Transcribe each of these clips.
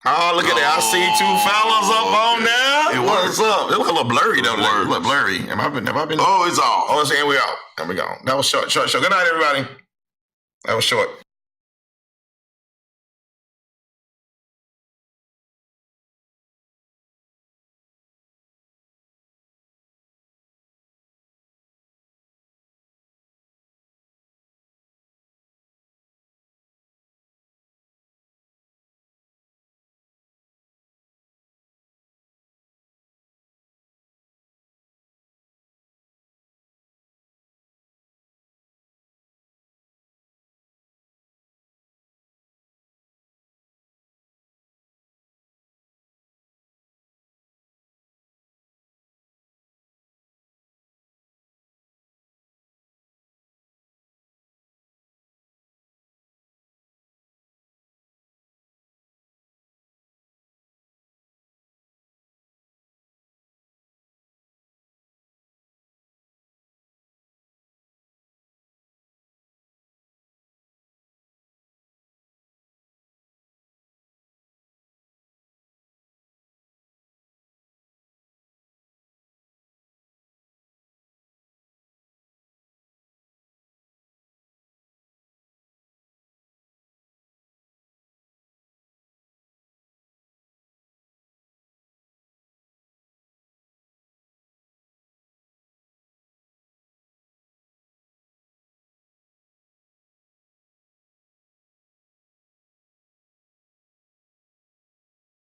Oh, look at that. I see two fellas up on there. What's up? It look a little blurry, though. It look a little blurry. Have I been? Oh, it's off. Oh, it's and we out. There we go. That was short. Good night, everybody. That was short.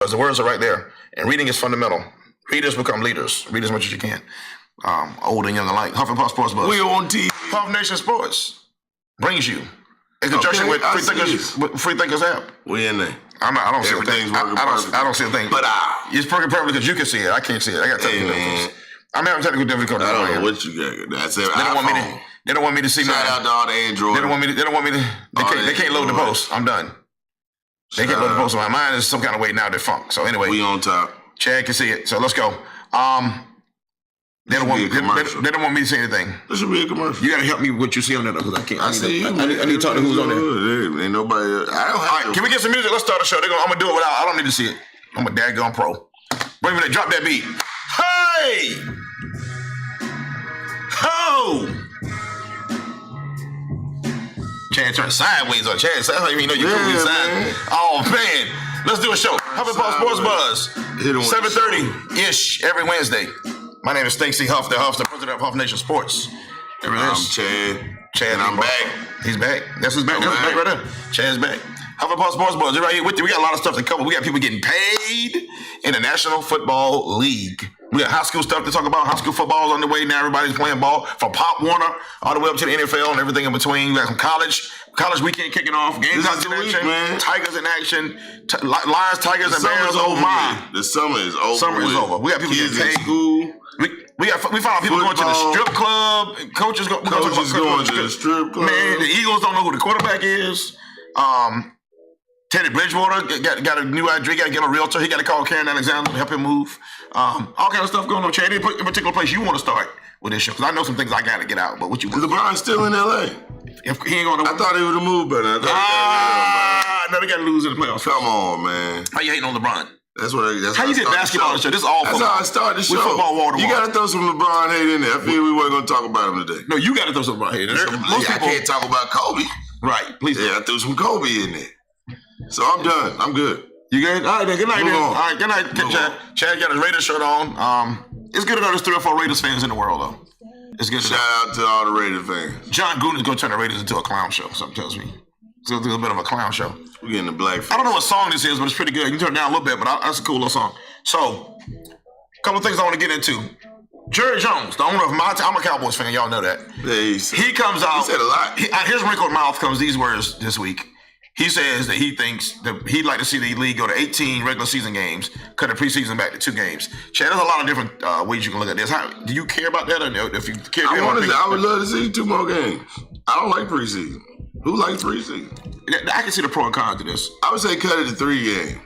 The words are right there. And reading is fundamental. Readers become leaders. Read as much as you can. Old and young alike. Huff and Puff Sports Buzz. We on TV. Puff Nation Sports brings you in conjunction with Free Thinkers app. We in there. I don't see a thing. I don't see a thing. But it's working perfectly because you can see it. I can't see it. I got technical difficulties. I'm having technical difficulties. I don't know what you got. That's it. They don't want me to see. Shout out to all the Android. They don't want me to. They can't load the post. I'm done. They can't load the post. My mind is some kind of way now defunct. So anyway, we on top. Chad can see it. So let's go. They don't want me to say anything. This should be a commercial. You got to help me with what you see on there because I can't. I need to talk to who's on there. Ain't nobody. All right, can we get some music? Let's start the show. I'm gonna do it without. I don't need to see it. I'm a daggone pro. Wait a minute. Drop that beat. Hey! Ho! Chad turned sideways on Chad. That's how you know you couldn't be sideways. Oh man, let's do a show. Huff and Puff Sports Buzz, 7:30-ish every Wednesday. My name is Stacey Huff, the president of Huff Nation Sports. I'm Chad, and I'm back. He's back. That's his back. That's his back right there. Chad's back. Huff and Puff Sports Buzz, they're right here with you. We got a lot of stuff to cover. We got people getting paid in the National Football League. We got high school stuff to talk about. High school football is on the way now. Everybody's playing ball from Pop Warner all the way up to the NFL and everything in between. We got some college weekend kicking off. Games in action. Man. Tigers in action. Lions, Tigers, and Bears. Oh my! The summer is over. Summer is over. We got people getting paid. School. We found people going to the strip club. Coaches going to the strip club. Man, the Eagles don't know who the quarterback is. Teddy Bridgewater got a new idea. Got to get a realtor. He got to call Karen Alexander to help him move. All kind of stuff going on. Chad, any particular place you want to start with this show? Because I know some things I got to get out. But what you want? LeBron's still in L.A. If he ain't going to. I thought he would have moved better. No, they got to lose in the playoffs. Come on, man. How you hating on LeBron? That's how you get basketball on the show. This is all football. That's how I started the show. Football, you got to throw some LeBron hate in there. I feel we weren't going to talk about him today. No, you got to throw some LeBron hate in there. I can't talk about Kobe. Right, please. Yeah, I threw some Kobe in there. So I'm done. I'm good. You good? All right, then. Good night, man. All right, good night, Chad. Chad got his Raiders shirt on. It's good to know there's 3 or 4 Raiders fans in the world, though. It's good. Shout out to all the Raiders fans. John Gruden is going to turn the Raiders into a clown show, something tells me. It's going to be a bit of a clown show. We're getting the black face. I don't know what song this is, but it's pretty good. You can turn it down a little bit, but that's a cool little song. So, a couple of things I want to get into. Jerry Jones, the owner of my team. I'm a Cowboys fan. Y'all know that. He comes out. He said a lot. His wrinkled mouth comes these words this week. He says that he thinks that he'd like to see the league go to 18 regular season games, cut the preseason back to 2 games. Chad, there's a lot of different ways you can look at this. Do you care about that? Or if you care, I would love to see 2 more games. I don't like preseason. Who likes preseason? I can see the pro and con to this. I would say cut it to 3 games.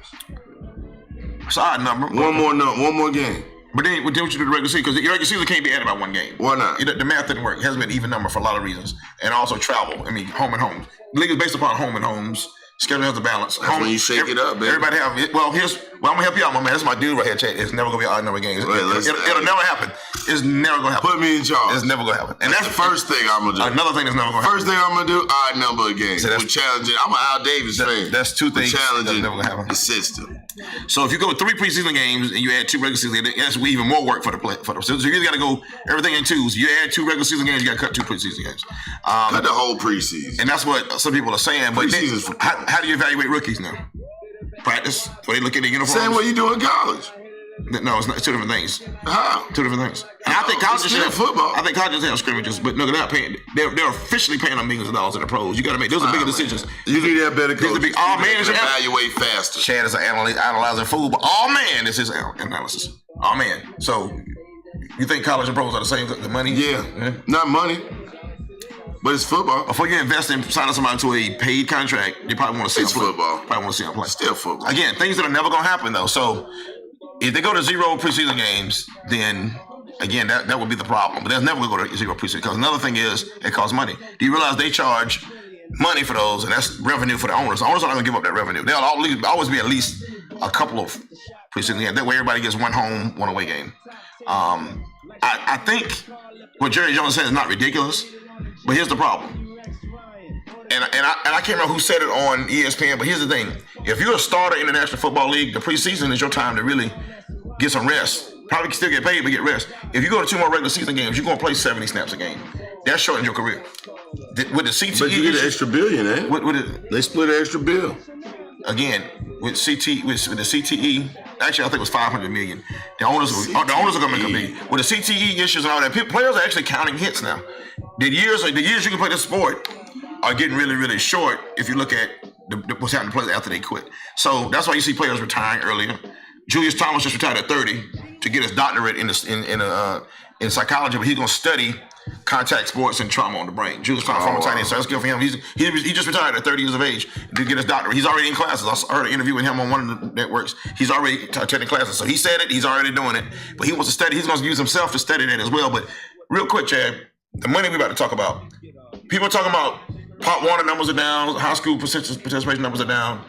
It's an odd number. One more game. But then what you do the regular season? Because the regular season can't be added by 1 game. Why not? The math didn't work. It hasn't been an even number for a lot of reasons. And also travel. I mean, home and homes. The league is based upon home and homes. Schedule has a balance. That's when you shake it up, baby. Everybody have it. Well, I'm gonna help you out, my man. That's my dude right here, Chad. It's never gonna be an odd number game. It'll never happen. It's never gonna happen. Put me in charge. It's never gonna happen. And that's the first thing I'm gonna do. Another thing that's never gonna happen. First thing I'm gonna do, odd number game. So we're challenging. I'm an Al Davis fan. That's two things challenging that's never gonna happen. the system. So if you go with 3 preseason games and you add 2 regular season games, that's even more work for the play. So you really got to go everything in 2s. You add 2 regular season games, you got to cut 2 preseason games. Cut the whole preseason. And that's what some people are saying. But then, how do you evaluate rookies now? Practice? Or they look at the uniforms? Same way you do in college. No, it's not. It's 2 different things. How? 2 different things. And I think colleges have football. I think colleges have scrimmages, but no, they're not paying. They're officially paying them millions of dollars in the pros. You got to make those are bigger decisions. You need to have better coaches. All man evaluate faster. Chad is an analyzing fool, but all man is his analysis. All man. So you think college and pros are the same? The money? Yeah. Not money. But it's football. Before you invest in signing somebody to a paid contract, you probably want to see it's football. Probably want to see them play. Still football. Again, things that are never going to happen though. So if they go to 0 preseason games, then again that would be the problem. But they're never going to go to 0 preseason because another thing is it costs money. Do you realize they charge money for those, and that's revenue for the owners? The owners are not going to give up that revenue. There'll always be at least a couple of preseason games. That way everybody gets 1 home, 1 away game. I think what Jerry Jones said is not ridiculous. But here's the problem, and I can't remember who said it on ESPN, but here's the thing. If you're a starter in the National Football League, the preseason is your time to really get some rest. Probably can still get paid, but get rest. If you go to 2 more regular season games, you're going to play 70 snaps a game. That shortens your career. With the CTE, but you get an extra billion, eh? They split an extra bill. Again, with the CTE, actually I think it was $500 million. The owners are going to make a billion. With the CTE issues and all that, players are actually counting hits now. The years you can play this sport are getting really, really short if you look at what's happening to players after they quit. So that's why you see players retiring earlier. Julius Thomas just retired at 30 to get his doctorate in psychology, but he's going to study contact sports and trauma on the brain. Julius Thomas, former tight end, so that's good for him. He just retired at 30 years of age to get his doctorate. He's already in classes. I heard an interview with him on one of the networks. He's already attending classes. So he said it. He's already doing it. But he wants to study. He's going to use himself to study that as well. But real quick, Chad, the money we're about to talk about. People are talking about Pop Warner numbers are down, high school participation numbers are down.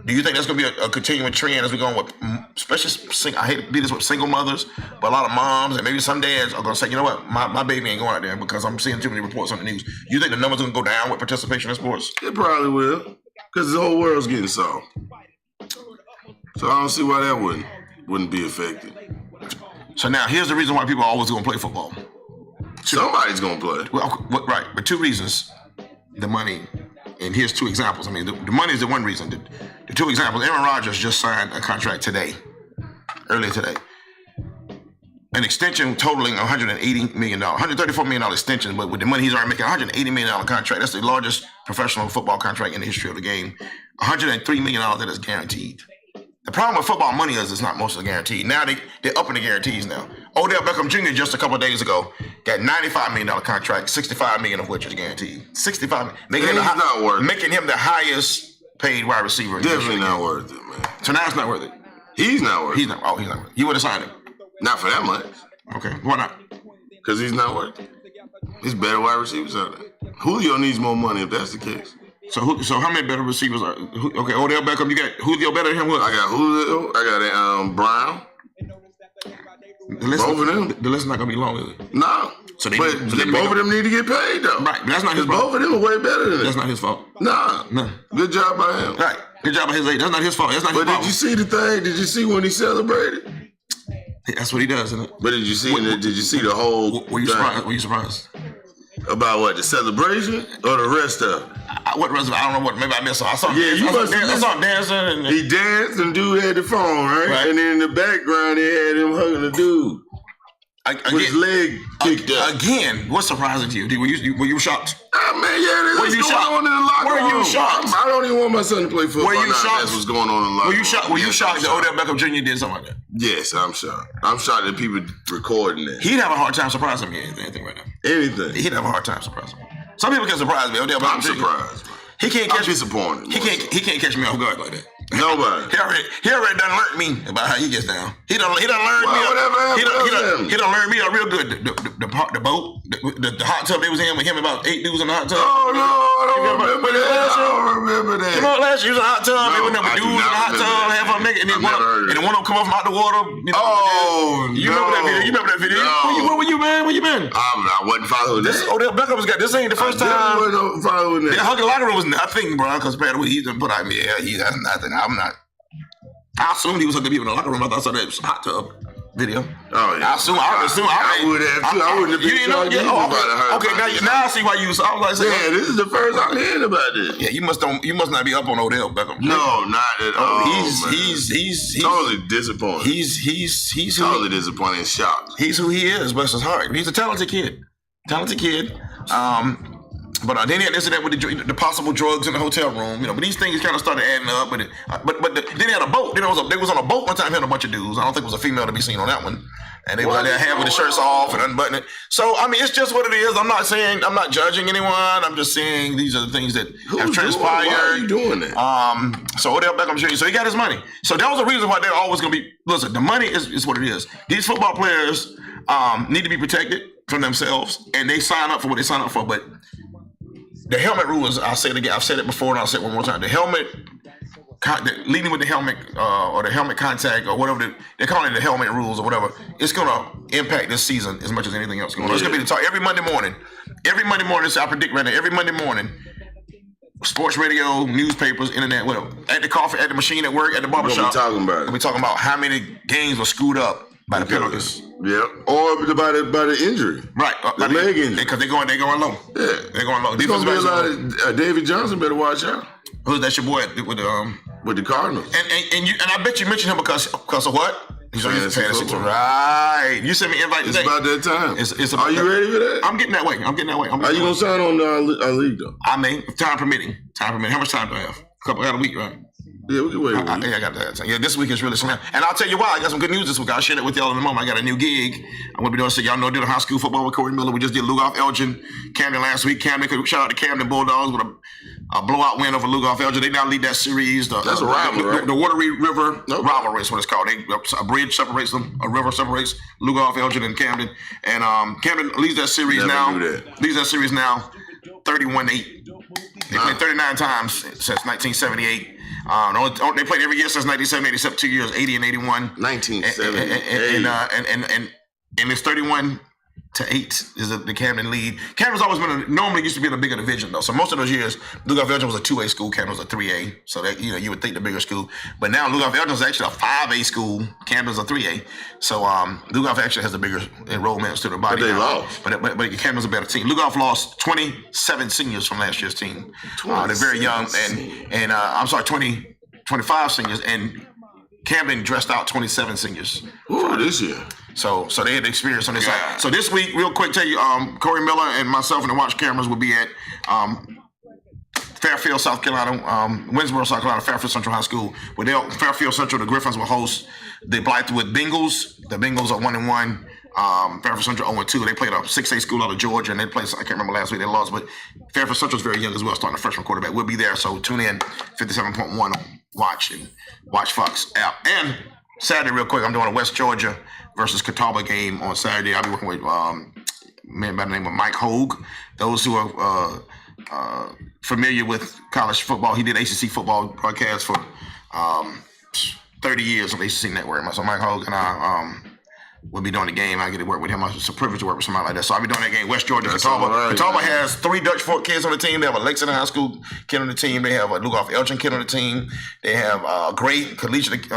Do you think that's going to be a continuing trend as we go on with, especially, I hate to do this with single mothers, but a lot of moms and maybe some dads are going to say, you know what, my baby ain't going out there because I'm seeing too many reports on the news. You think the numbers are going to go down with participation in sports? It probably will, because the whole world's getting soft. So I don't see why that wouldn't be affected. So now, here's the reason why people are always going to play football. Somebody's going to play. Well, right, but 2 reasons. The money, and here's 2 examples. I mean, the money is the one reason. The 2 examples, Aaron Rodgers just signed a contract earlier today. An extension totaling $180 million, $134 million extension, but with the money he's already making, $180 million contract. That's the largest professional football contract in the history of the game. $103 million that is guaranteed. The problem with football money is it's not mostly guaranteed. Now they're upping the guarantees now. Odell Beckham Jr. just a couple of days ago got $95 million contract, $65 million of which is guaranteed. $65 million. Making him the highest paid wide receiver. Definitely not worth it, man. So now it's not worth it. He's not worth it. He's not worth it. You would have signed him. Not for that much. Okay, why not? Because he's not worth it. There's better wide receivers out there. Julio needs more money if that's the case. So how many better receivers are? Okay, Odell Beckham, you got Julio better than him? What? I got Julio. I got Brown. Both of them. The list is not gonna be long, is it? No. So both of them need to get paid though. Right, but that's not his fault. Both of them are way better than him. That's not his fault. Nah. No. Good job by him. Right. Good job by his age. That's not his fault. That's not his fault. But did you see the thing? Did you see when he celebrated? That's what he does, isn't it? But did you see? Did you see the whole? Were you surprised? Were you surprised? About what? The celebration or the rest of it? What rest of it? I don't know what. Maybe I missed something. I saw him dancing. And he danced and dude had the phone, right? And then in the background, they had him hugging a dude. With his leg kicked up. Again, what's surprising to you? Were you shocked? Man, yeah, that's what's going on in the locker room. Were you shocked? I don't even want my son to play football. Were you shocked? That's what's going on in the locker room. Were you shocked that Odell Beckham Jr. did something like that? Yes, I'm shocked. I'm shocked that people recording that. He'd have a hard time surprising me anything right now. Anything. He'd have a hard time surprising me. Some people can surprise me. Odell Beckham Jr. I'm surprised. He can't catch me. I'm disappointed. He can't catch me off guard like that. Nobody. He already done learned me about how he gets down. He done learned me. He done learned me a real good. The boat, the hot tub they was in with him, about 8 dudes in the hot tub. Oh no, I don't remember that. I don't remember that. You know, last year was in the hot tub. They went up with dudes in the hot tub, half of them naked, and then one of them come up from out the water. You know, remember that video? You remember that video? No. Where you been? Where you been? I wasn't following that. Odell Beckham's got this. Ain't the first time. I wasn't following that. Yeah, Hugging locker room was nothing, bro. Because he done put out me. Yeah, that's nothing. I'm not. I assumed he was going to be in the locker room. I thought I saw that hot tub video. Oh yeah. I would have too. I wouldn't have been sure. Okay, now I see why you. I was like, yeah, this is the first I'm hearing about this. Yeah, you must not be up on Odell Beckham. No, not at all. He's totally disappointed. He's totally disappointed and shocked. He's who he is. Bless his heart. He's a talented kid. But then he had this incident with the possible drugs in the hotel room, But these things kind of started adding up. But then they had a boat. They was on a boat one time, had a bunch of dudes. I don't think it was a female to be seen on that one. And they was out there having the shirts off and unbuttoning it. So it's just what it is. I'm not judging anyone. I'm just saying these are the things that have transpired. Why are you doing that? So Odell Beckham Jr. So he got his money. So that was the reason why they're always going to be. Listen, the money is what it is. These football players need to be protected from themselves, and they sign up for what they sign up for. But the helmet rule is, I'll say it again, I've said it before and I'll say it one more time. The helmet, leading with the helmet or the helmet contact or whatever, they're calling it the helmet rules or whatever, it's going to impact this season as much as anything else going on. It's going to be the talk every Monday morning. I predict right now, every Monday morning, sports radio, newspapers, internet, whatever, at the coffee, at the machine at work, at the barbershop. We'll be talking about how many games were screwed up by the penalties. Yeah, or by the injury. Right. The leg injury. Because they're going low. Yeah. They're going low. There's going to be a lot of David Johnson better watch out. Who's that your boy with the Cardinals? And I bet you mentioned him because of what? He's on his fantasy team. Right. You sent me an invite today. It's about that time. It's about Are you ready for that? I'm getting that way. Are you going to sign on our league though? I mean, time permitting. How much time do I have? I got a week, right? Yeah, we can wait. I got that. Yeah, this week is really slam. And I'll tell you why. I got some good news this week. I'll share it with y'all in a moment. I got a new gig. I'm going to be doing, so y'all know, doing high school football with Corey Miller. We just did Lugoff Elgin, Camden last week. Camden, shout out to Camden Bulldogs with a blowout win over Lugoff Elgin. They now lead that series. That's a rivalry, right? The Watery River rivalry is what it's called. A bridge separates them. A river separates Lugoff Elgin and Camden. And Camden leads that series now. Leads that series now 31-8. They played 39 times since 1978. They played every year since 1970, except 2 years, 80 and 81. 1978. And it's 31-8 is the Camden lead. Camden's always normally used to be in a bigger division though. So most of those years, Lugoff Elgin was a 2A school, Camden was a 3A. So that you would think the bigger school. But now Lugoff Elgin is actually a 5A school, Camden's a 3A. So Lugoff actually has the bigger enrollment to the body. But they lost. But Camden's a better team. Lugoff lost 27 seniors from last year's team. They're very young, and 25 seniors, and Camden dressed out 27 seniors. Ooh, this year. So they had the experience on this side. So this week, real quick, tell you, Corey Miller and myself and the watch cameras will be at Fairfield, South Carolina, Winsboro, South Carolina, Fairfield Central High School. Fairfield Central, the Griffins will host the Blythewood Bengals. The Bengals are 1-1. Fairfield Central 0-2. They played a 6A school out of Georgia, and they played, I can't remember last week, they lost, but Fairfield Central's very young as well, starting a freshman quarterback. We'll be there, so tune in, 57.1 Watch Fox app. And Saturday, real quick, I'm doing a West Georgia versus Catawba game on Saturday. I'll be working with a man by the name of Mike Hough. Those who are familiar with college football, he did ACC football broadcasts for 30 years on the ACC network. So Mike Hough and I we'll be doing the game. I get to work with him. It's a privilege to work with somebody like that. So I'll be doing that game. West Georgia, Catawba. Right, Catawba has 3 Dutch Fork kids on the team. They have a Lexington High School kid on the team. They have a Lugoff Elgin kid on the team. They have a great collegiate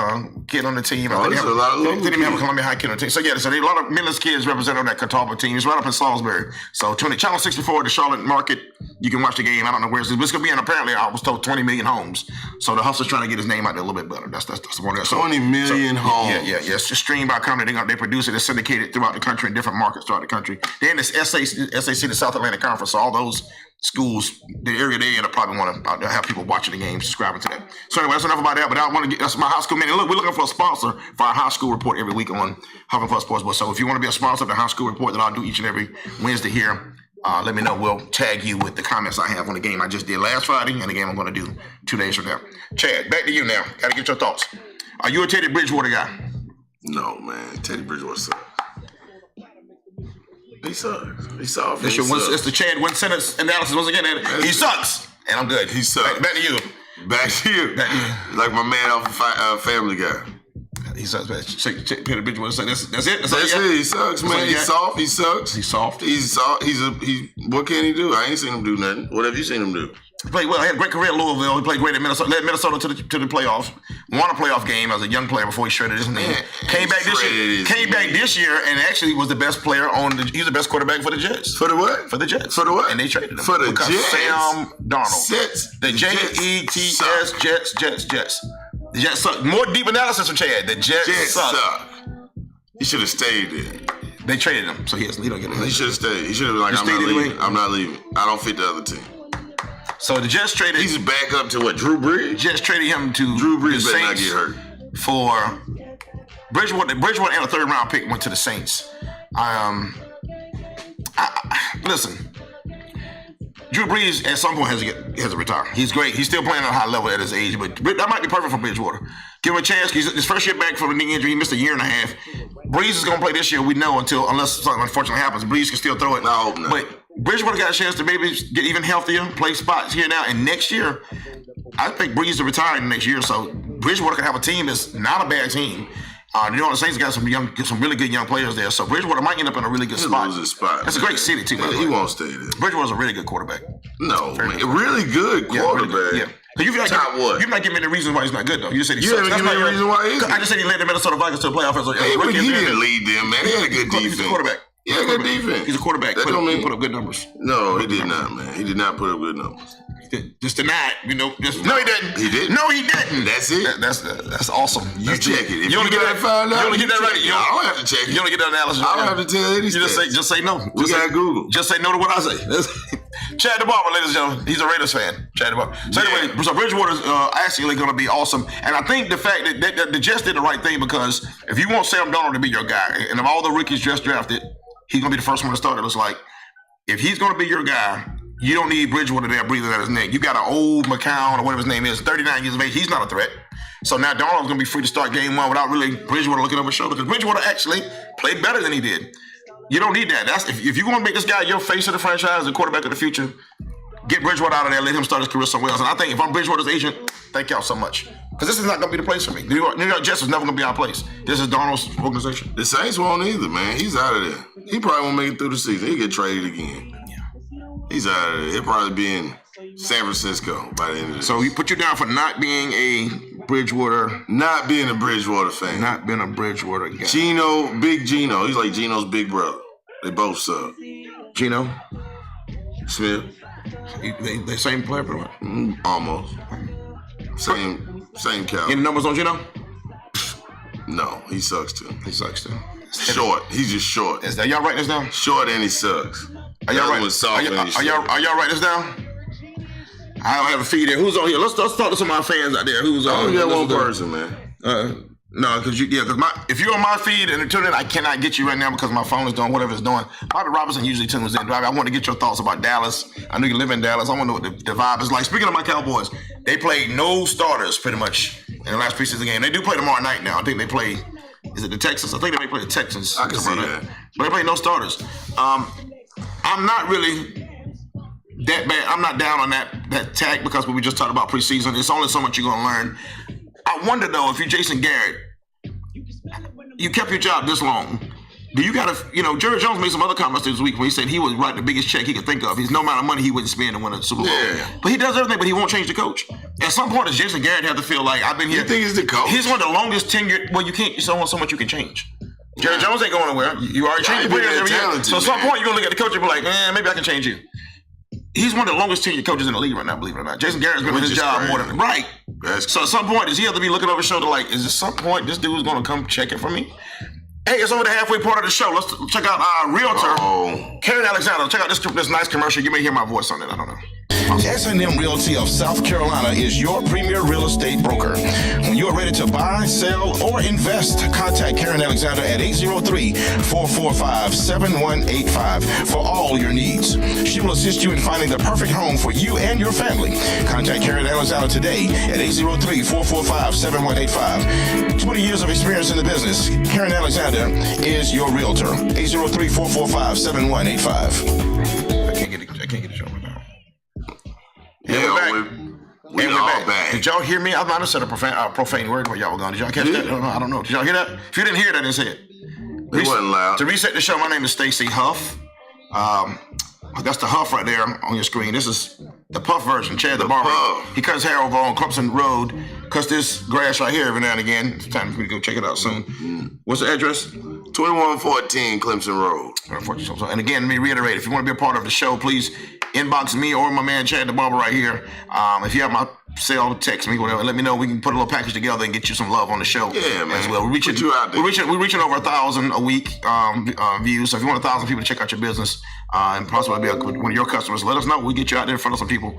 kid on the team. They even have a Columbia High kid on the team. So yeah, so there's a lot of Miller's kids represented on that Catawba team. It's right up in Salisbury. So tune in. Channel 64, the Charlotte market. You can watch the game. I don't know where it's going to be in, apparently, I was told 20 million homes. So the Hustler's trying to get his name out there a little bit better. That's the one there. So, 20 million homes. Yeah. It's just streamed by company. They produce it. It's syndicated throughout the country in different markets throughout the country. They're in this SAC, the South Atlantic Conference. So all those schools, the area they're in, probably want to have people watching the game, subscribing to that. So anyway, that's enough about that. But I want to that's my high school minute. Look, we're looking for a sponsor for our high school report every week on Huffington Sports Book. So if you want to be a sponsor of the high school report that I'll do each and every Wednesday here, let me know. We'll tag you with the comments I have on the game I just did last Friday and the game I'm going to do 2 days from now. Chad, back to you now. Got to get your thoughts. Are you a Teddy Bridgewater guy? No, man. Teddy Bridgewater sucks. He sucks. He sucks. It's the Chad one sentence analysis once again. He sucks. And I'm good. He sucks. Back to you. Back to you. Like my man off of Family Guy. He sucks, man. Teddy Bridgewater. That's it. That's it. He sucks, man. He's soft. He sucks. He's soft. He's soft. What can he do? I ain't seen him do nothing. What have you seen him do? He played well. He had a great career at Louisville. He played great at Minnesota. Led Minnesota to the playoffs. Won a playoff game as a young player before he shredded his knee. Came back this year and actually was the best player he was the best quarterback for the Jets. For the what? For the Jets. For the what? And they traded him. For the Jets. Sam Darnold. Jets. The Jets. Jets. The Jets suck. More deep analysis from Chad. The Jets suck. He should have stayed there. They traded him, so he don't get it. He should have stayed. He should have been like, I'm not leaving. I don't fit the other team. So the Jets traded. He's back up to what? Drew Brees? Jets traded him to Drew Brees the better not Saints get hurt. For Bridgewater. Bridgewater and a 3rd round pick went to the Saints. Listen. Drew Brees at some point has to retire. He's great. He's still playing at a high level at his age, but that might be perfect for Bridgewater. Give him a chance. He's his first year back from a knee injury. He missed a year and a half. Brees is going to play this year. We know unless something unfortunately happens. Brees can still throw it. I hope not. But Bridgewater got a chance to maybe get even healthier, play spots here now, and next year, I think Brees will retire next year. So Bridgewater can have a team that's not a bad team. You know, the Saints got some really good young players there. So Bridgewater might end up in a really good spot. That's a great city too. He won't stay there. Bridgewater's a really good quarterback. No, man, really good quarterback. Top what? You're not giving me the reason why he's not good though. You just said he sucks. You haven't given me the reason why he's. I just said he led the Minnesota Vikings to the playoffs. He didn't lead them, man. He had a good defense. He's a quarterback. Yeah, good defense. He's a quarterback. He put up good numbers. No, he did not, man. He did not put up good numbers. Just deny it, no, he didn't. He didn't. No, he didn't. That's it. That's awesome. You check it. If you only get that find out. You only get that right. I don't have to check it. You only get that analysis. I don't have to tell anything. You just say no. We got Google. Just say no to what I say. Chad DeBarber, ladies and gentlemen, he's a Raiders fan. Chad DeBarber. So anyway, so Bridgewater's actually going to be awesome, and I think the fact that the Jets did the right thing, because if you want Sam Darnold to be your guy, and of all the rookies just drafted, he's going to be the first one to start. It looks like if he's going to be your guy, you don't need Bridgewater there breathing at his neck. You got an old McCown or whatever his name is, 39 years of age. He's not a threat. So now Darnold's going to be free to start game one without really Bridgewater looking over his shoulder, because Bridgewater actually played better than he did. You don't need that. That's if you want to make this guy your face of the franchise, the quarterback of the future, get Bridgewater out of there, let him start his career somewhere else. And I think if I'm Bridgewater's agent, thank y'all so much. Because this is not going to be the place for me. New York Jets is never going to be our place. This is Darnold's organization. The Saints won't either, man. He's out of there. He probably won't make it through the season. He'll get traded again. He's out of there. He'll probably be in San Francisco by the end of this. So he put you down for not being a Bridgewater. Not being a Bridgewater fan. Not being a Bridgewater guy. Big Gino. He's like Gino's big brother. They both suck. Gino Smith. They same player, pretty much. Almost. Same caliber. Any numbers on Gino? No, he sucks too. Short. He's just short. Are y'all writing this down? Short and he sucks. Are y'all writing this down? I don't have a feed there. Who's on here? Let's talk to some of my fans out there. Who's on? I only got one person, man. No, because if you're on my feed and tune in, I cannot get you right now because my phone is doing whatever it's doing. Bobby Robinson usually tunes in. I want to get your thoughts about Dallas. I know you live in Dallas. I want to know what the vibe is like. Speaking of my Cowboys, they played no starters pretty much in the last preseason game. They do play tomorrow night now. I think they play. Is it the Texans? I think they may play the Texans. I can see that. But they play no starters. I'm not really that bad. I'm not down on that tack because we just talked about preseason. It's only so much you're going to learn. I wonder, though, if you're Jason Garrett, you kept your job this long. Do you got to, Jerry Jones made some other comments this week when he said he would write the biggest check he could think of. He's no amount of money he wouldn't spend to win a Super Bowl. Yeah. But he does everything, but he won't change the coach. At some point, does Jason Garrett have to feel like, I've been here? You think he's the coach? He's one of the longest tenured. Well, you can't, so much you can change. Jerry Jones ain't going anywhere. You already changed the players every year. So at some point, you're going to look at the coach and be like, maybe I can change you. He's one of the longest tenured coaches in the league right now, believe it or not. Jason Garrett's been in his job more than right. So at some point, does he have to be looking over his shoulder like, is at some point this dude's going to come check it for me? Hey, it's over the halfway part of the show. Let's check out our realtor, Karen Alexander. Check out this nice commercial. You may hear my voice on it. I don't know. S&M Realty of South Carolina is your premier real estate broker. When you are ready to buy, sell, or invest, contact Karen Alexander at 803-445-7185 for all your needs. She will assist you in finding the perfect home for you and your family. Contact Karen Alexander today at 803-445-7185. 20 years of experience in the business. Karen Alexander is your realtor. 803-445-7185. I can't get the show right now. We all back. Did y'all hear me? I might have said a profane word where y'all were going. Did y'all catch that? I don't know. Did y'all hear that? If you didn't hear that, then say it. It wasn't loud. To reset the show, my name is Stacey Hough. That's the Hough right there on your screen. This is the Puff version. Chad the barber. He cuts hair over on Clemson Road. Cuts this grass right here every now and again. It's time for me to go check it out soon. What's the address? 2114 Clemson Road. And again, let me reiterate, if you want to be a part of the show, please inbox me or my man Chad the barber right here. If you have my cell, text me, whatever. Let me know. We can put a little package together and get you some love on the show. Yeah, man. As well. We're reaching over 1,000 a week views. So if you want 1,000 people to check out your business and possibly be one of your customers, let us know. We'll get you out there in front of some people.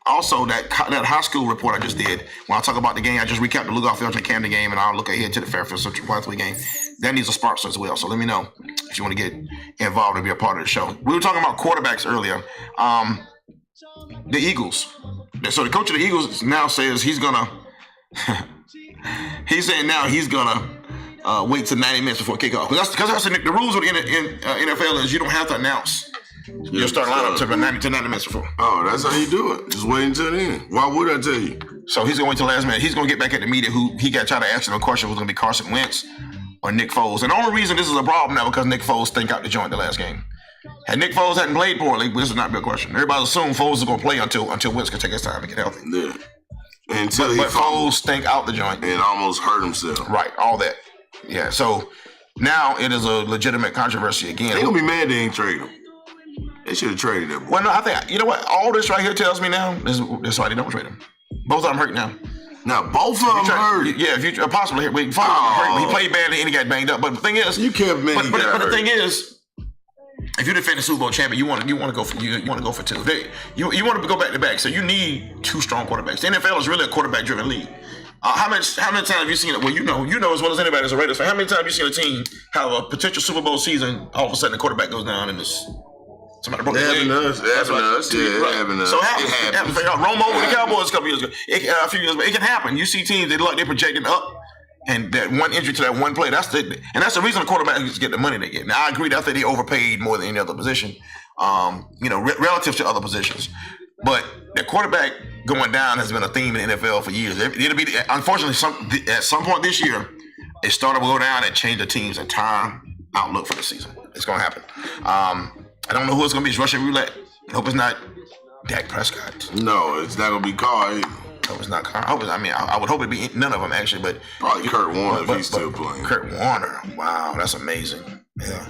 Also, that high school report I just did, when I talk about the game, I just recapped the Lugoff and Camden game, and I'll look ahead to the Fairfield Central Pathway game. That needs a sponsor as well. So let me know if you want to get involved and be a part of the show. We were talking about quarterbacks earlier. The Eagles. So the coach of the Eagles now says he's gonna. He's saying now he's gonna wait till 90 minutes before kickoff. Because that's the rules with NFL is you don't have to announce your starting lineup to 90 minutes before. Oh, that's how you do it. Just wait until then. Why would I tell you? So he's gonna wait till the last minute. He's gonna get back at the media. Who he got tried to ask him a question was gonna be Carson Wentz or Nick Foles. And the only reason this is a problem now because Nick Foles think out the joint the last game. Had Nick Foles hadn't played poorly, this would not be a question. Everybody assumed Foles is going to play until Wentz can take his time and get healthy. Yeah. But Foles stink out the joint. And almost hurt himself. Right, all that. Yeah, so now it is a legitimate controversy again. They're going to be mad they ain't trade him. They should have traded him. Well, no, I think, you know what? All this right here tells me now is why they don't trade him. Both of them hurt now. Now, both of them hurt. Yeah, if you possibly hurt. He played badly and he got banged up. But the thing is, you can't but the thing is, if you defend the Super Bowl champion, you want to go for two. You want to go back to back. So you need two strong quarterbacks. The NFL is really a quarterback-driven league. How many times have you seen it? Well, you know as well as anybody as a Raiders fan. How many times have you seen a team have a potential Super Bowl season? All of a sudden, the quarterback goes down and this. Somebody broke his leg. It happened. So it happened. Romo with the Cowboys a couple years ago. A few years ago, it can happen. You see teams they projected up. And that one injury to that one play, that's the reason the quarterbacks get the money they get. Now, I agree that I think they overpaid more than any other position, relative to other positions. But the quarterback going down has been a theme in the NFL for years. It'll be, unfortunately, at some point this year, it started to go down and change the team's entire outlook for the season. It's going to happen. I don't know who it's going to be. It's Russian roulette. I hope it's not Dak Prescott. No, it's not going to be Carr either. It's not. I would hope it'd be none of them actually, but probably Kurt Warner if he's still playing. Kurt Warner, wow, that's amazing. Yeah,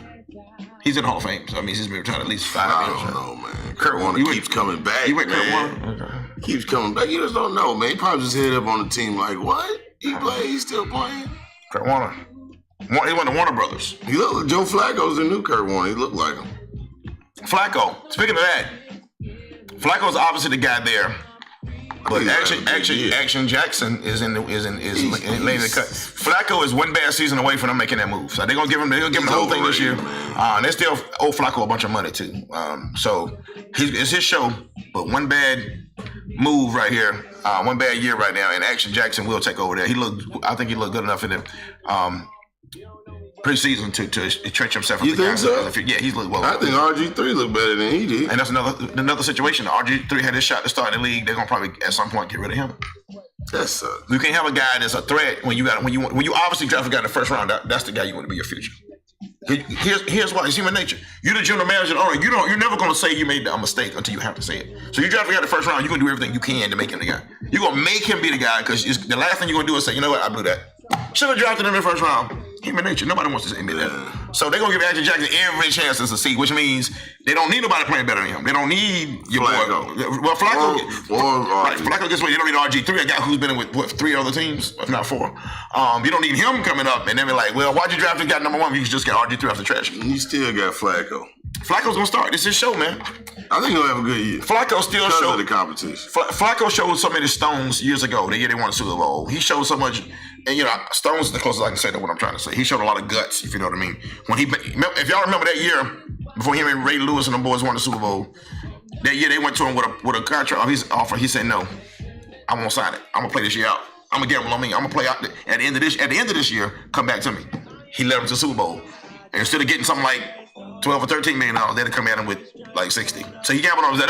he's in the Hall of Fame. So I mean, he's been retired at least 5 years. I don't know, man. Kurt Warner keeps coming back. You went Kurt Warner? Okay. Keeps coming back. You just don't know, man. He probably just hit up on the team like, what? He's still playing. Kurt Warner. He won the Warner Brothers. He looked like Joe Flacco's the new Kurt Warner. He looked like him. Flacco. Speaking of that, Flacco's obviously the guy there. But Action Jackson is laying the cut. Flacco is one bad season away from them making that move. So they're gonna give him the whole thing this year. And they still owe Flacco a bunch of money too. So it's his show, but one bad move right here, one bad year right now, and Action Jackson will take over there. I think he looked good enough in the preseason to entrench himself. You think so? Yeah, he's looked well. I think RG3 looked better than he did. And that's another situation. RG3 had his shot to start in the league. They're gonna probably at some point get rid of him. That sucks. You can't have a guy that's a threat when you obviously draft a guy in the first round. That's the guy you want to be your future. Here's why. It's human nature. You're the general manager and owner. You're never gonna say you made a mistake until you have to say it. So you draft a guy in the first round. You're gonna do everything you can to make him the guy. You're gonna make him be the guy because the last thing you're gonna do is say, you know what, I blew that. Should have drafted him in the first round. Human nature. Nobody wants to admit that. So they're going to give Action Jackson every chance to succeed, which means they don't need nobody playing better than him. They don't need your Flacco. boy. Well, Flacco gets away. They don't need RG3, a guy who's been with 3 other teams, if not 4. You don't need him coming up and then be like, well, why'd you draft this guy number 1 if you just got RG3 off the trash? You still got Flacco. Flacco's gonna start. This is his show, man. I think he'll have a good year. Flacco still because showed of the competition. Flacco showed so many stones years ago. The year they won the Super Bowl, he showed so much. And stones is the closest I can say to what I'm trying to say. He showed a lot of guts, if you know what I mean. If y'all remember that year before him and Ray Lewis and the boys won the Super Bowl, that year they went to him with a contract offer. He said no, I won't sign it. I'm gonna play this year out. I'm gonna gamble on me. I'm gonna play out at the end of this year. Come back to me. He led him to the Super Bowl, and instead of getting something like $12 or $13 million, they'd come at him with like 60. So he gambled on that.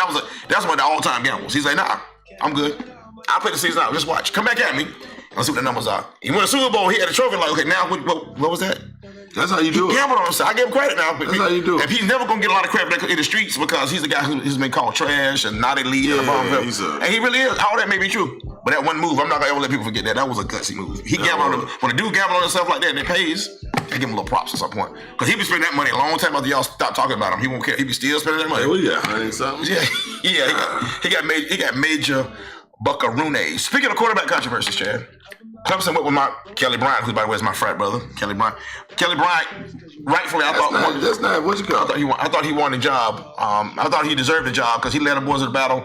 That's one of the all-time gambles. He's like, nah, I'm good. I'll play the season out. Just watch. Come back at me. Let's see what the numbers are. He won the Super Bowl. He had a trophy. Like, okay, now what was that? That's how you do it. He gambled on himself. I give him credit now. That's how you do it. And he's never gonna get a lot of credit in the streets because he's the guy who's been called trash and not elite. And he really is. All that may be true. But that one move, I'm not gonna ever let people forget that. That was a gutsy move. He gambled on him. When a dude gambled on himself like that and it pays, I give him a little props at some point. Because he'll be spending that money a long time after y'all stop talking about him. He won't care. He'll be still spending that money. Hey, we got 100 something. Yeah. He got major buckaroonies. Speaking of quarterback controversies, Chad. Clemson went with my Kelly Bryant, who by the way is my frat brother, Kelly Bryant. Kelly Bryant, rightfully, that's not what you call. I thought he won the job. I thought he deserved the job because he led the boys to the battle.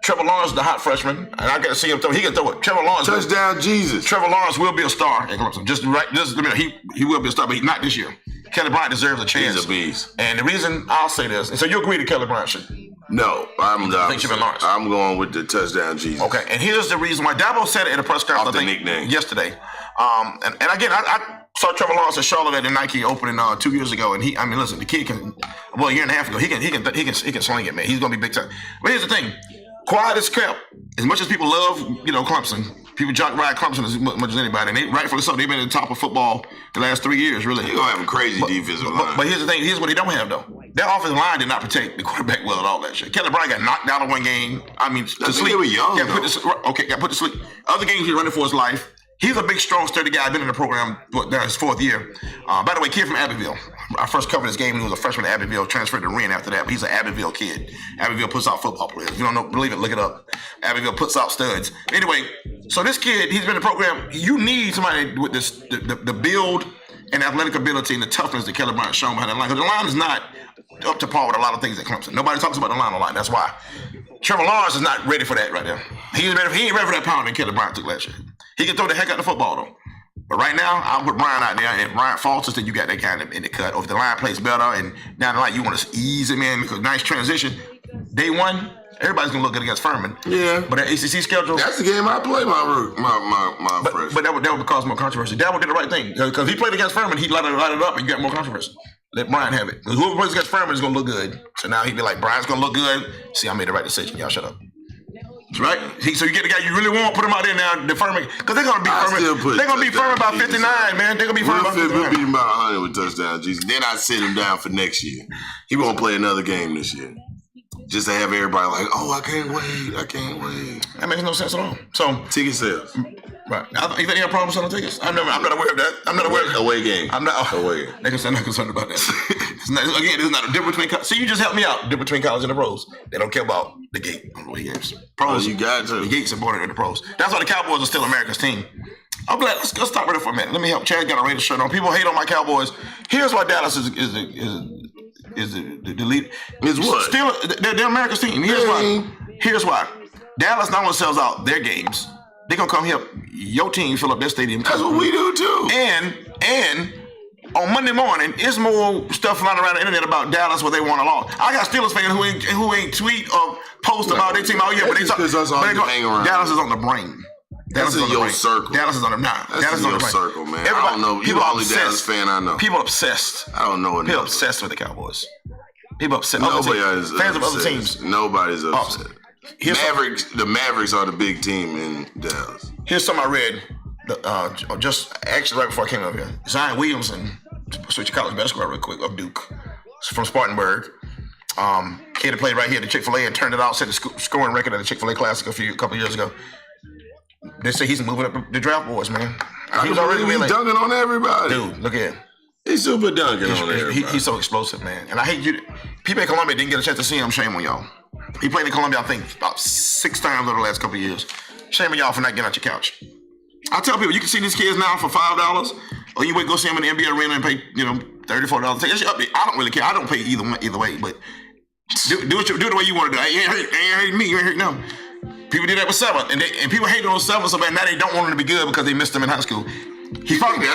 Trevor Lawrence, the hot freshman, and I got to see him throw. He can throw it. Trevor Lawrence, touchdown, Jesus. Trevor Lawrence will be a star at Clemson. He will be a star, but not this year. Kelly Bryant deserves a chance. He's a beast. And the reason I'll say this, and so you agree that Kelly Bryant should? No, I'm going with the touchdown, Jesus. Okay, and here's the reason why. Dabo said it at a press conference nickname yesterday. And again, I saw Trevor Lawrence at Charlotte at the Nike opening 2 years ago, and listen, the kid can. Well, a year and a half ago, he can sling it, man. He's gonna be big time. But here's the thing: quiet as kept. As much as people love, Clemson, people jock ride Clemson as much as anybody, and they rightfully so. They've been at the top of football the last 3 years, really. They're gonna have a crazy defensive line. But here's the thing: here's what they don't have though. Their offensive line did not protect the quarterback well at all that shit. Kelly Bryant got knocked out of one game. I mean, to sleep. They were young. Got put to sleep. Other games he's running for his life. He's a big, strong, sturdy guy. Been in the program his 4th year. By the way, kid from Abbeville. I first covered his game when he was a freshman at Abbeville. Transferred to Wren after that, but he's an Abbeville kid. Abbeville puts out football players. If you don't believe it, look it up. Abbeville puts out studs. Anyway, so this kid, he's been in the program. You need somebody with this the build and athletic ability and the toughness that Kelly Bryant's shown behind the line. Because the line is not up to par with a lot of things at Clemson. Nobody talks about the line a lot. That's why. Trevor Lawrence is not ready for that right there. He ain't ready for that pound that Kelly Bryant took last year. He can throw the heck out of the football though. But right now, I'll put Bryant out there. If Bryant falters, then you got that guy in the cut. Or if the line plays better and down the line you want to ease him in because nice transition. Day one, everybody's gonna look good against Furman. Yeah. But that ACC schedule. That's the game I play my freshman. But that would cause more controversy. Dabo did the right thing because he played against Furman. He light it up and you got more controversy. Let Bryant have it. Whoever plays against Furman is gonna look good. So now he'd be like, Bryant's gonna look good. See, I made the right decision. Y'all shut up. Right? So you get the guy you really want, put him out there now, the Furman, because they're gonna be Furman. They're gonna be Furman about 59, man. They're gonna be Furman about 59. We'll beat him about 100 with touchdown, Jesus. Then I sit him down for next year. He won't play another game this year. Just to have everybody like, oh, I can't wait. That makes no sense at all. So ticket sales. Right. You think they have problems selling tickets? I'm not aware of that. I'm not aware of that. Away game. I'm not away. I'm not concerned about that. There's not a difference between. See, you just helped me out. Difference between college and the pros. They don't care about the gate on away games. Pros, you got to. The gate's important than the pros. That's why the Cowboys are still America's team. I'm glad. Let's stop right there for a minute. Let me help. Chad got a Raiders shirt on. People hate on my Cowboys. Here's why Dallas is the lead. Is what? Still, they're America's team. Here's why. Dallas not only sells out their games, they're gonna come help your team fill up their stadium. That's what we do too. And on Monday morning, it's more stuff flying around the internet about Dallas where they won a loss. I got Steelers fans who ain't tweet or post about their team all year, but they talk. Dallas is on the brain. That's in your circle. Dallas is on the Dallas is on your circle, man. I don't know. You're the only Dallas fan I know. People obsessed. I don't know. People obsessed with the Cowboys. People upset. Nobody is fans of other teams. Nobody's upset. The Mavericks are the big team in Dallas. Here's something I read. Just actually right before I came up here. Zion Williamson, switch to college basketball real quick, of Duke, from Spartanburg. Kid that played right here at the Chick-fil-A and turned it out, set the scoring record at the Chick-fil-A Classic a couple years ago. They say he's moving up the draft boards, man. He's dunking on everybody. Dude, look at him. He's super dunking on everybody. He's so explosive, man. And I hate you. People in Columbia didn't get a chance to see him. Shame on y'all. He played in Columbia, I think, about 6 times over the last couple of years. Shame on y'all for not getting out your couch. I tell people, you can see these kids now for $5, or you wait go see them in the NBA arena and pay, $34 ticket. I don't really care. I don't pay either way, but do it the way you want to do it. It ain't hurting me. You ain't hurting them. People did that with 7, and people hate on 7 so bad. Now they don't want him to be good because they missed him in high school. He's probably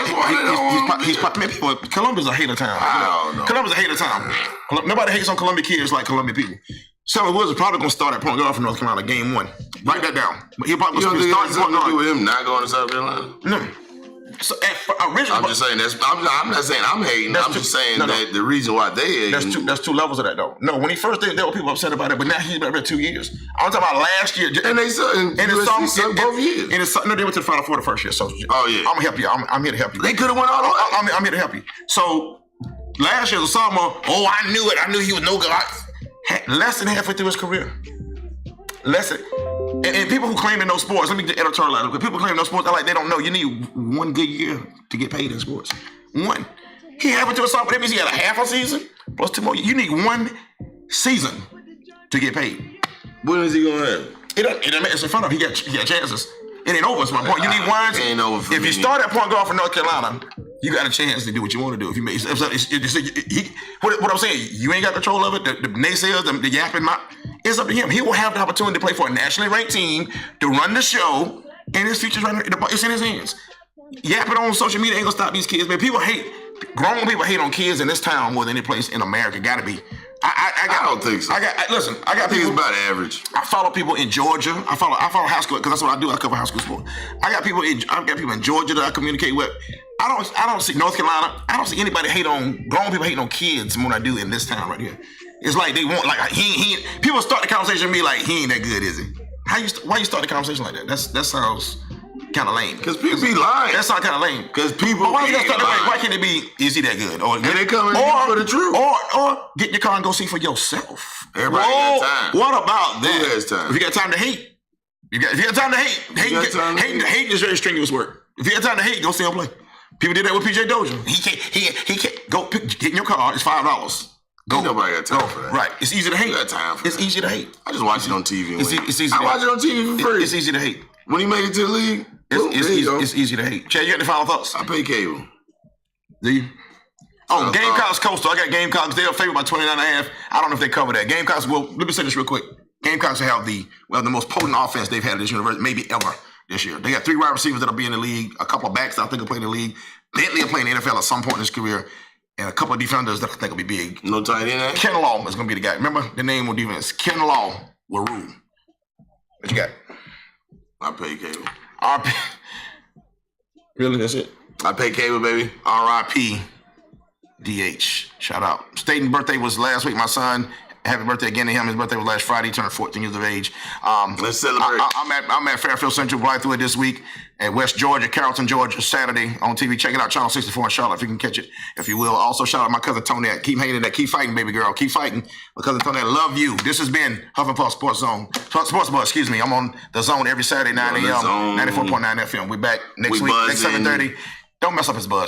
Columbus a hater town. I don't know. Columbus a hater town. Nobody hates on Columbia kids like Columbia people. St. Woods is probably going to start at point guard for North Carolina game 1. Write that down. But he'll probably start point guard. Do with him not going to South Carolina? No. So originally, I'm just saying I'm not saying I'm hating. I'm just saying that the reason why they hating. There's 2 levels of that though. No, when he first did, there were people upset about it, but now he's been there 2 years. I'm talking about last year. And they suck. And USC sucked both years. And it's no, they went to the Final Four the first year. So I'm gonna help you. I'm here to help you. They could have went all the way. I'm here to help you. So last year, the sophomore. Oh, I knew it. I knew he was no good. Less than halfway through his career. And people who claim they know sports, let me get editorialize it. People claim no sports, they're like they don't know. You need 1 good year to get paid in sports. 1. He happened to a sophomore. That means he had a half a season plus 2 more. You need 1 season to get paid. When is he gonna have? It's in front of him. He got chances. It ain't over. It's my point. You need 1. It ain't over for if me. you start at point guard for North Carolina, you got a chance to do what you want to do. If you make what I'm saying, you ain't got control of it. The naysayers, the yapping mouth, it's up to him. He will have the opportunity to play for a nationally ranked team to run the show, and his future's right here. It's in his hands. Yapping on social media ain't gonna stop these kids, man. Grown people hate on kids in this town more than any place in America. Gotta be. I don't think so. I got think people. It's about average. I follow people in Georgia. I follow high school because that's what I do. I cover high school sport. I got people in Georgia that I communicate with. I don't see North Carolina. I don't see anybody grown people hating on kids more than I do in this town right here. It's like they want he people start the conversation with me like he ain't that good, is he? Why you start the conversation like that? That sounds kind of lame. Because people be lying. That sounds kind of lame. Because people why you gotta start that way? Why can't it be, is he that good? Or they coming for the truth. Or get in your car and go see for yourself. Everybody got time. What about that? Who has time? If you got time to hate. If you got time to hate. Hate is very strenuous work. If you got time to hate, go see him play. People did that with PJ Dozier. He can't go get in your car. It's $5. Ain't nobody got time for that. Right. It's easy to hate. Got time for it's that. easy to hate. I just watch it on TV. It's easy. I watch it on TV for free. It's easy to hate. When he made it to the league, it's easy to hate. Chad, you got any final thoughts? I pay cable. Do you? Oh, Gamecocks Coastal. I got Gamecocks. They're favored by 29.5. I don't know if they cover that. Gamecocks will. Let me say this real quick. Gamecocks have the most potent offense they've had at this university, maybe ever this year. They got 3 wide receivers that'll be in the league. A couple of backs that I think will play in the league. Bentley will play in the NFL at some point in his career. And a couple of defenders that I think will be big. No tight end. Ken Law is going to be the guy. Remember the name on defense? Ken Law will rule. What you got? I pay cable. RP. Really? That's it? I pay cable, baby. RIP. DH. Shout out. Staten's birthday was last week. My son. Happy birthday again to him. His birthday was last Friday. He turned 14 years of age. Let's celebrate. I'm at Fairfield Central. Blind through it this week at West Georgia, Carrollton, Georgia, Saturday on TV. Check it out, Channel 64 in Charlotte if you can catch it, if you will. Also, shout out my cousin Tony. Keep hanging in there. Keep fighting, baby girl. Keep fighting. My cousin Tony, I love you. This has been Huff and Puff Sports Buzz, excuse me. I'm on the Zone every Saturday, 9 a.m., 94.9 FM. We're back next week, next 7:30. Don't mess up his buzz.